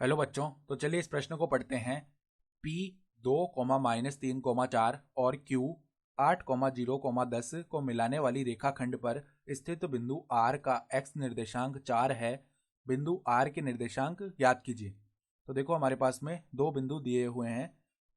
Hello बच्चों, तो चलिए इस प्रश्न को पढ़ते हैं। P 2, -3, 4 और Q 8, 0, 10 को मिलाने वाली रेखाखंड पर स्थित बिंदु R का x निर्देशांक 4 है। बिंदु R के निर्देशांक ज्ञात कीजिए। तो देखो हमारे पास में दो बिंदु दिए हुए हैं।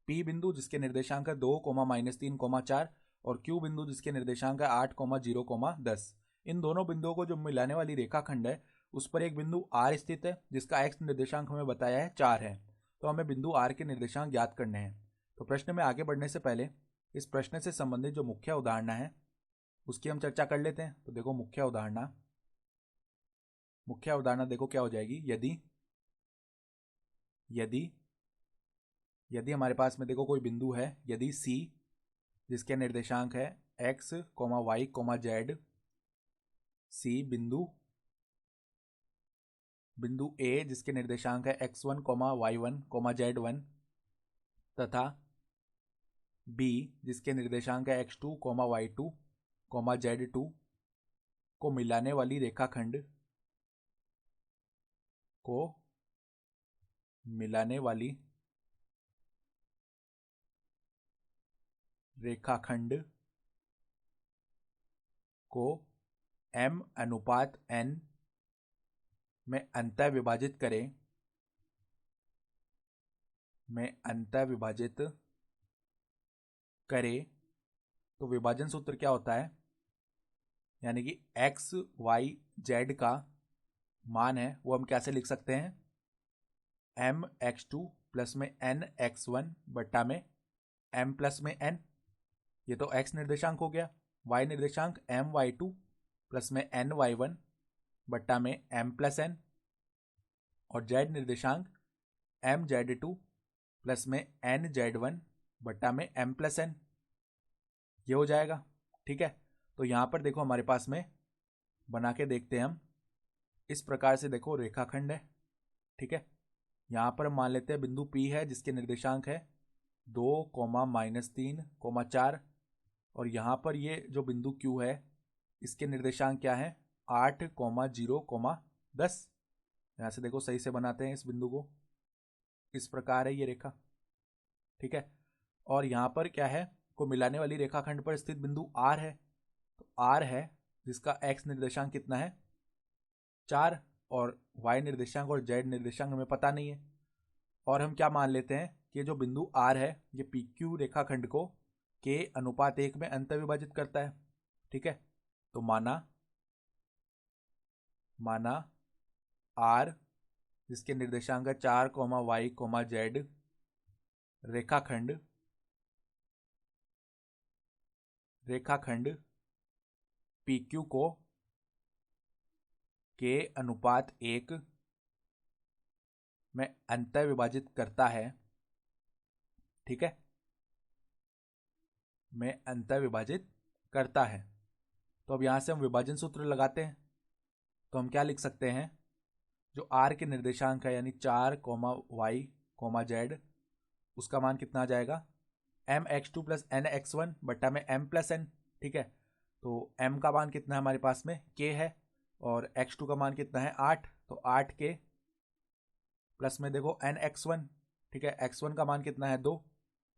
P बिंदु जिसके निर्देशांक है 2, -3, 4 और Q बिंदु जिसके निर्देशांक है 8, 0, 10। इन दोनों बिंदुओं को जो मिलाने वाली रेखाखंड है उस पर एक बिंदु R स्थित है जिसका x निर्देशांक हमें बताया है 4 है। तो हमें बिंदु R के निर्देशांक ज्ञात करने हैं। तो प्रश्न में आगे बढ़ने से पहले इस प्रश्न से संबंधित जो मुख्य उदाहरण है उसकी हम चर्चा कर लेते हैं। तो देखो मुख्य उदाहरण देखो क्या हो जाएगी। यदि यदि यदि हमारे पास में देखो कोई बिंदु है, यदि C जिसके निर्देशांक है x, y, z, C बिंदु A जिसके निर्देशांक है x1, y1, z1 तथा B जिसके निर्देशांक है x2, y2, z2 को मिलाने वाली रेखाखंड को मिलाने वाली रेखाखंड को m/n में अंतः विभाजित करें तो विभाजन सूत्र क्या होता है, यानी कि x y z का मान है वो हम कैसे लिख सकते हैं, mx2 प्लस में nx1 बट्टा में m प्लस में n। ये तो x निर्देशांक हो गया। y निर्देशांक my2 प्लस में ny1 बट्टा में m प्लस n और z निर्देशांक mz2 प्लस में nz1 बट्टा में m प्लस n। ये हो जाएगा। ठीक है, तो यहाँ पर देखो हमारे पास में बना के देखते हैं हम। इस प्रकार से देखो रेखाखंड है। ठीक है, यहाँ पर हम मान लेते हैं बिंदु P है जिसके निर्देशांक है 2, -3, 4 और यहाँ पर ये जो बिंदु Q है इसके निर्देशांक क्या है 8, 0, 10। यहाँ से देखो सही से बनाते हैं इस बिंदु को। इस प्रकार है ये रेखा। ठीक है, और यहाँ पर क्या है, को मिलाने वाली रेखाखंड पर स्थित बिंदु R है। तो R है जिसका x निर्देशांक कितना है 4 और y निर्देशांक और z निर्देशांक हमें पता नहीं है। और हम क्या मान लेते हैं कि जो बिंदु R है ये PQ रेखाखंड को k/1 में अंतः विभाजित करता है। ठीक है, तो माना R जिसके निर्देशांक है 4, y, z रेखाखंड PQ को k/1 में अंतः विभाजित करता है। ठीक है, में अंतः विभाजित करता है। तो अब यहां से हम विभाजन सूत्र लगाते हैं। तो हम क्या लिख सकते हैं, जो R के निर्देशांक है यानी 4, y, z उसका मान कितना आ जाएगा mx2 प्लस nx1 बट्टा में m प्लस n। ठीक है, तो m का मान कितना है हमारे पास में k है और x2 का मान कितना है 8, तो 8k प्लस में देखो nx1। ठीक है, x1 का मान कितना है 2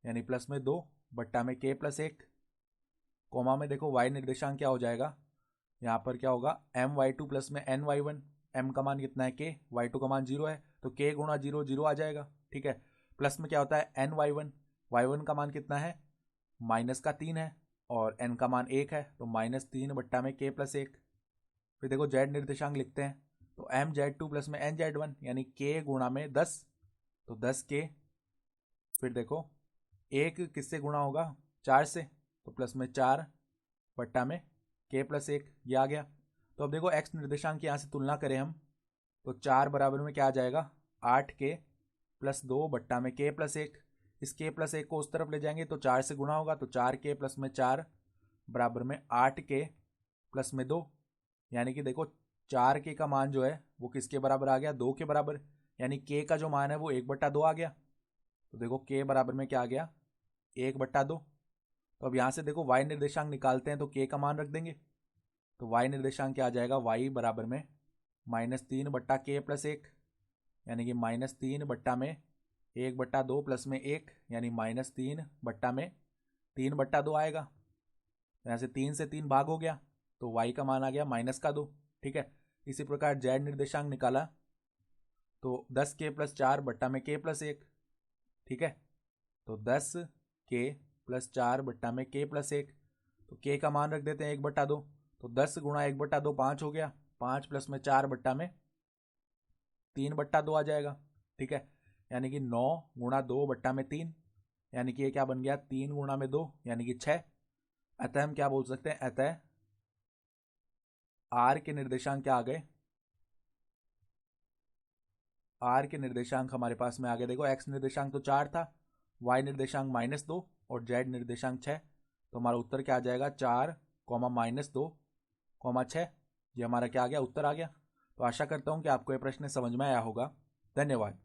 यानी प्लस में 2 बट्टा में k प्लस 1। कोमा में देखो y निर्देशांक क्या हो जाएगा, यहाँ पर क्या होगा my2 प्लस में ny1। m का मान कितना है k, y2 का मान 0 है तो k गुणा 0 0 आ जाएगा। ठीक है, प्लस में क्या होता है ny1, y1 का मान कितना है माइनस का 3 है और n का मान 1 है तो -3 बट्टा में k प्लस 1। फिर देखो z निर्देशांक लिखते हैं तो mz2 प्लस में nz1 यानी k गुणा में 10 तो 10k। फिर देखो 1 किससे गुणा होगा 4 से तो प्लस में 4 बट्टा में k प्लस 1 ये आ गया। तो अब देखो x निर्देशांक की यहाँ से तुलना करें हम तो 4 बराबर में क्या आ जाएगा 8k प्लस 2 बट्टा में k प्लस 1। इस k प्लस 1 को उस तरफ ले जाएंगे तो 4 से गुणा होगा तो 4k प्लस में 4 बराबर में 8k प्लस में 2 यानी कि देखो 4k का मान जो है वो किसके बराबर आ गया 2 के बराबर, यानी k का जो मान है वो 1/2 आ गया। तो देखो k बराबर में क्या आ गया 1/2। तो अब यहाँ से देखो y निर्देशांक निकालते हैं तो k का मान रख देंगे तो y निर्देशांक क्या आ जाएगा y बराबर में -3 बट्टा k प्लस 1। यानी कि -3/में 1/2 प्लस में 1 यानी -3/3/2 आएगा। यहाँ से 3 से 3 भाग हो गया तो y का मान आ गया -2। ठीक है, इसी प्रकार z निर्देशांक निकाला तो 10k+4/k+1। ठीक है, तो 10k+4/k+1, तो k का मान रख देते हैं 1/2, तो 10 गुणा 1/2 5 हो गया, 5 प्लस में 4/3/2 आ जाएगा। ठीक है, यानी कि 9 गुणा 2/3, यानी कि ये क्या बन गया 3 गुणा में 2 यानी कि 6। अतः हम क्या बोल सकते हैं, अतः r के निर्देशांक क्या आ गए, r के निर्देशांक हमारे पास में आ गए। देखो x निर्देशांक तो 4 था, y निर्देशांक -2 और z निर्देशांक 6, तो हमारा उत्तर क्या आ जाएगा 4, -2, 6। ये हमारा क्या आ गया, उत्तर आ गया। तो आशा करता हूँ कि आपको ये प्रश्न समझ में आया होगा। धन्यवाद।